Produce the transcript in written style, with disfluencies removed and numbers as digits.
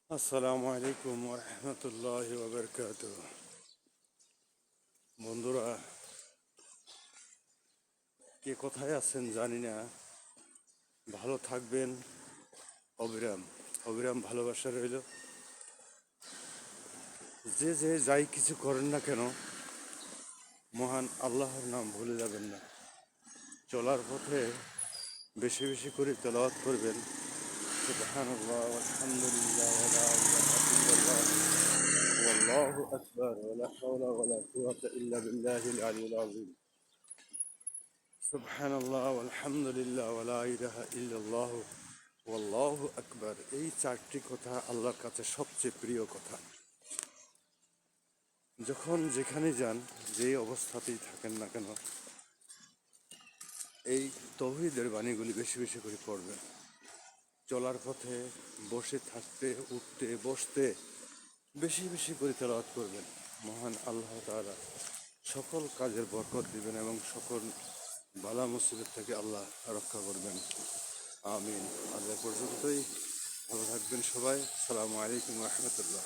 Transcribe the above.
আসসালামু আলাইকুম রহমতুল্লাহ ওবরকাত। বন্ধুরা, কে কোথায় আছেন জানি না, ভালো থাকবেন। অবিরাম অবিরাম ভালোবাসা রইল। যে যে যাই কিছু করেন না কেন, মহান আল্লাহর নাম ভুলে যাবেন না। চলার পথে বেশি বেশি করে তেলাওয়াত করবেন। সুবহানাল্লাহ আলহামদুলিল্লাহ ওয়ালা ইলাহা ইল্লাল্লাহ ওয়াল্লাহু আকবার ওয়ালা হাওলা ওয়ালা কুওয়াতা ইল্লা বিল্লাহিল আলিয়্যিল আযীম। সুবহানাল্লাহ আলহামদুলিল্লাহ ওয়ালা ইলাহা ইল্লাল্লাহ ওয়াল্লাহু আকবার। এই চারটি কথা আল্লাহর কাছে সবচেয়ে প্রিয় কথা। যখন যেখানে যান, যে অবস্থাতেই থাকেন না কেন, এই তৌহিদের বাণীগুলি বেশি বেশি করে পড়বেন। চলার পথে বসে থাকতে, উঠতে, বসতে বেশি বেশি করে তেলাওয়াত করবেন। মহান আল্লাহ তাআলা সকল কাজের বরকত দিবেন এবং সকল বালা মুসিবত থেকে আল্লাহ রক্ষা করবেন। আমিন। আজ এ পর্যন্তই। ভালো থাকবেন সবাই। আসসালামু আলাইকুম রহমতুল্লাহ।